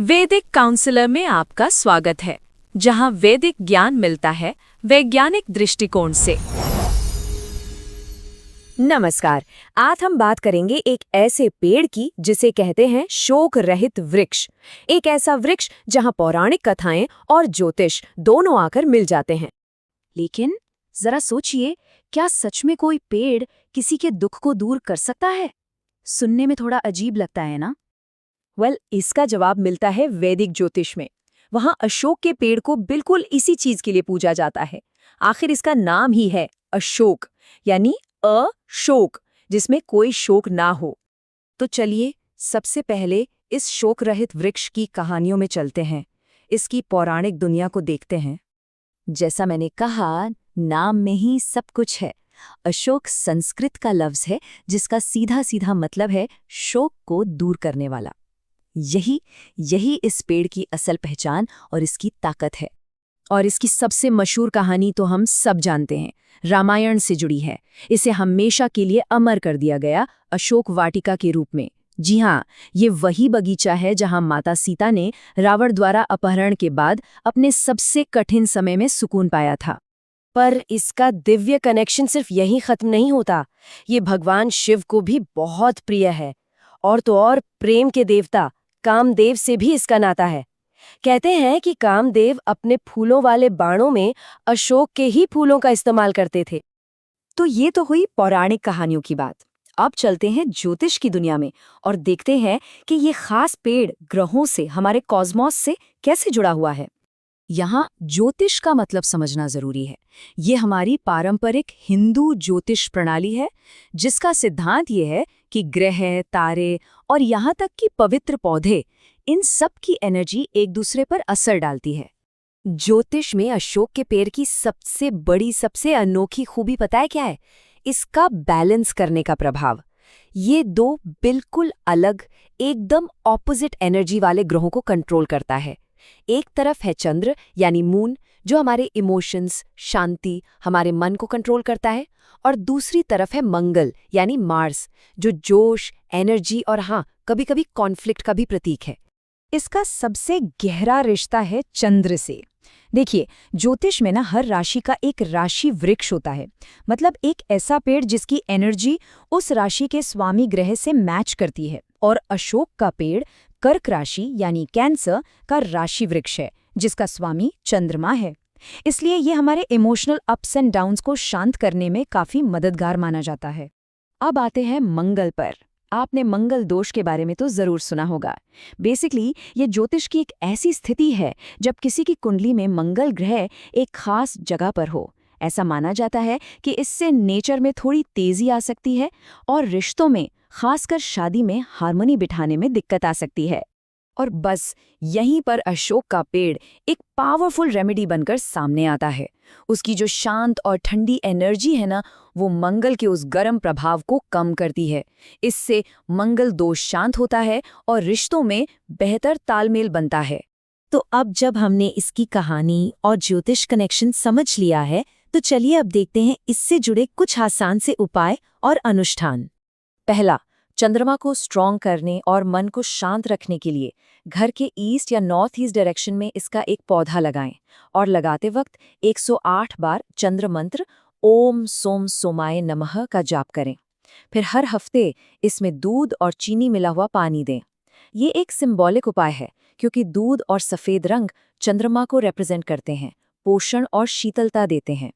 वैदिक काउंसलर में आपका स्वागत है, जहां वैदिक ज्ञान मिलता है वैज्ञानिक दृष्टिकोण से। नमस्कार। आज हम बात करेंगे एक ऐसे पेड़ की जिसे कहते हैं शोक रहित वृक्ष। एक ऐसा वृक्ष जहां पौराणिक कथाएं और ज्योतिष दोनों आकर मिल जाते हैं। लेकिन जरा सोचिए, क्या सच में कोई पेड़ किसी के दुख को दूर कर सकता है? सुनने में थोड़ा अजीब लगता है ना? इसका जवाब मिलता है वैदिक ज्योतिष में। वहां अशोक के पेड़ को बिल्कुल इसी चीज के लिए पूजा जाता है। आखिर इसका नाम ही है अशोक, यानी अशोक, जिसमें कोई शोक ना हो। तो चलिए सबसे पहले इस शोक रहित वृक्ष की कहानियों में चलते हैं, इसकी पौराणिक दुनिया को देखते हैं। जैसा मैंने कहा, नाम में ही सब कुछ है। अशोक संस्कृत का लफ्ज है जिसका सीधा सीधा मतलब है शोक को दूर करने वाला। यही इस पेड़ की असल पहचान और इसकी ताकत है। और इसकी सबसे मशहूर कहानी तो हम सब जानते हैं, रामायण से जुड़ी है। इसे हमेशा के लिए अमर कर दिया गया अशोक वाटिका के रूप में। जी हाँ, ये वही बगीचा है जहां माता सीता ने रावण द्वारा अपहरण के बाद अपने सबसे कठिन समय में सुकून पाया था। पर इसका दिव्य कनेक्शन सिर्फ यहीं खत्म नहीं होता। ये भगवान शिव को भी बहुत प्रिय है। और तो और प्रेम के देवता कामदेव से भी इसका नाता है। कहते हैं कि कामदेव अपने फूलों वाले बाणों में अशोक के ही फूलों का इस्तेमाल करते थे। तो ये तो हुई पौराणिक कहानियों की बात। अब चलते हैं ज्योतिष की दुनिया में और देखते हैं कि ये खास पेड़ ग्रहों से, हमारे कॉस्मॉस से कैसे जुड़ा हुआ है। यहाँ ज्योतिष का मतलब समझना जरूरी है। ये हमारी पारंपरिक हिंदू ज्योतिष प्रणाली है, जिसका सिद्धांत ये है कि ग्रह, तारे और यहाँ तक कि पवित्र पौधे, इन सब की एनर्जी एक दूसरे पर असर डालती है। ज्योतिष में अशोक के पेड़ की सबसे बड़ी, सबसे अनोखी खूबी पता है क्या है? इसका बैलेंस करने का प्रभाव। ये दो बिल्कुल अलग, एकदम ऑपोजिट एनर्जी वाले ग्रहों को कंट्रोल करता है। एक तरफ है चंद्र यानी मून, जो हमारे इमोशंस, शांति, हमारे मन को कंट्रोल करता है। और दूसरी तरफ है मंगल यानी मार्स, जो जोश, एनर्जी और हाँ, कभी-कभी कॉन्फ्लिक्ट का भी प्रतीक है। इसका सबसे गहरा रिश्ता है चंद्र से। देखिए, ज्योतिष में ना हर राशि का एक राशि वृक्ष होता है, मतलब एक ऐसा पेड़ जिसकी एनर्जी उस राशि के स्वामी ग्रह से मैच करती है। और अशोक का पेड़ कर्क राशि यानी कैंसर का राशि वृक्ष है, जिसका स्वामी चंद्रमा है। इसलिए ये हमारे इमोशनल अप्स एंड डाउन्स को शांत करने में काफी मददगार माना जाता है। अब आते हैं मंगल पर। आपने मंगल दोष के बारे में तो जरूर सुना होगा। बेसिकली ये ज्योतिष की एक ऐसी स्थिति है जब किसी की कुंडली में मंगल ग्रह एक खास जगह पर हो। ऐसा माना जाता है कि इससे नेचर में थोड़ी तेजी आ सकती है और रिश्तों में, खासकर शादी में, हार्मनी बिठाने में दिक्कत आ सकती है। और बस यहीं पर अशोक का पेड़ एक पावरफुल रेमेडी बनकर सामने आता है। उसकी जो शांत और ठंडी एनर्जी है ना, वो मंगल के उस गर्म प्रभाव को कम करती है। इससे मंगल दोष शांत होता है और रिश्तों में बेहतर तालमेल बनता है। तो अब जब हमने इसकी कहानी और ज्योतिष कनेक्शन समझ लिया है, तो चलिए अब देखते हैं इससे जुड़े कुछ आसान से उपाय और अनुष्ठान। पहला, चंद्रमा को स्ट्रॉन्ग करने और मन को शांत रखने के लिए घर के ईस्ट या नॉर्थ ईस्ट डायरेक्शन में इसका एक पौधा लगाएं और लगाते वक्त 108 बार चंद्र मंत्र ओम सोम सोमाय नमः का जाप करें। फिर हर हफ्ते इसमें दूध और चीनी मिला हुआ पानी दें। ये एक सिंबॉलिक उपाय है, क्योंकि दूध और सफेद रंग चंद्रमा को रिप्रेजेंट करते हैं, पोषण और शीतलता देते हैं।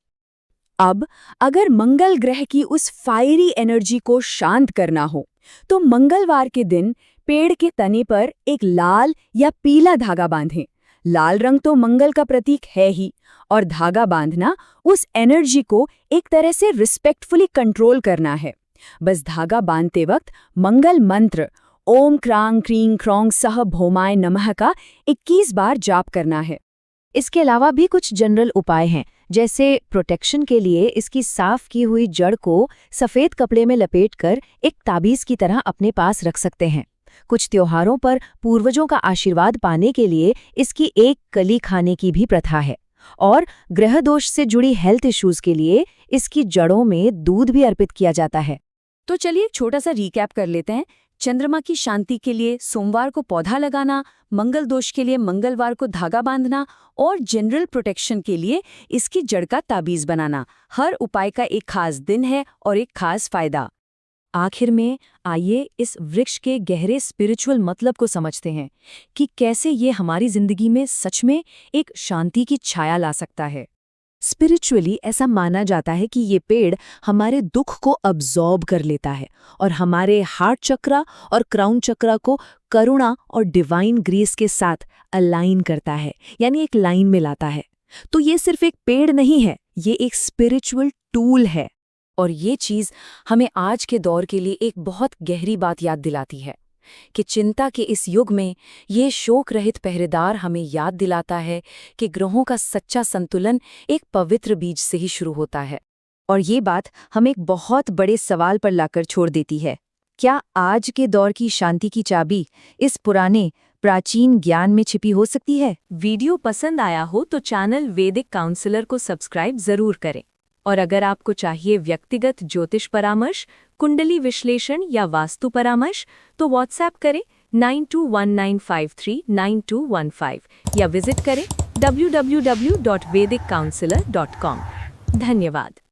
अब अगर मंगल ग्रह की उस फायरी एनर्जी को शांत करना हो, तो मंगलवार के दिन पेड़ के तने पर एक लाल या पीला धागा बांधें। लाल रंग तो मंगल का प्रतीक है ही, और धागा बांधना उस एनर्जी को एक तरह से रिस्पेक्टफुली कंट्रोल करना है। बस धागा बांधते वक्त मंगल मंत्र ओम क्रांग क्रीं क्रौंग सह भौमाय नमः का 21 बार जाप करना है। इसके अलावा भी कुछ जनरल उपाय हैं, जैसे प्रोटेक्शन के लिए इसकी साफ की हुई जड़ को सफेद कपड़े में लपेटकर एक ताबीज की तरह अपने पास रख सकते हैं। कुछ त्योहारों पर पूर्वजों का आशीर्वाद पाने के लिए इसकी एक कली खाने की भी प्रथा है। और ग्रह दोष से जुड़ी हेल्थ इश्यूज के लिए इसकी जड़ों में दूध भी अर्पित किया जाता है। तो चलिए एक छोटा सा रिकैप कर लेते हैं। चंद्रमा की शांति के लिए सोमवार को पौधा लगाना, मंगल दोष के लिए मंगलवार को धागा बांधना और जनरल प्रोटेक्शन के लिए इसकी जड़ का ताबीज बनाना। हर उपाय का एक खास दिन है और एक खास फायदा। आखिर में आइए इस वृक्ष के गहरे स्पिरिचुअल मतलब को समझते हैं कि कैसे ये हमारी जिंदगी में सच में एक शांति की छाया ला सकता है। स्पिरिचुअली ऐसा माना जाता है कि ये पेड़ हमारे दुख को अब्जॉर्ब कर लेता है और हमारे हार्ट चक्रा और क्राउन चक्रा को करुणा और डिवाइन ग्रेस के साथ अलाइन करता है, यानी एक लाइन में लाता है। तो ये सिर्फ एक पेड़ नहीं है, ये एक स्पिरिचुअल टूल है। और ये चीज़ हमें आज के दौर के लिए एक बहुत गहरी बात याद दिलाती है कि चिंता के इस युग में ये शोक रहित पहरेदार हमें याद दिलाता है कि ग्रहों का सच्चा संतुलन एक पवित्र बीज से ही शुरू होता है। और ये बात हमें एक बहुत बड़े सवाल पर लाकर छोड़ देती है, क्या आज के दौर की शांति की चाबी इस पुराने प्राचीन ज्ञान में छिपी हो सकती है? वीडियो पसंद आया हो तो चैनल वैदिक काउंसलर को सब्सक्राइब जरूर करें। और अगर आपको चाहिए व्यक्तिगत ज्योतिष परामर्श, कुंडली विश्लेषण या वास्तु परामर्श तो व्हाट्सएप करें 9219539215 या विजिट करें www.vediccounselor.com। धन्यवाद।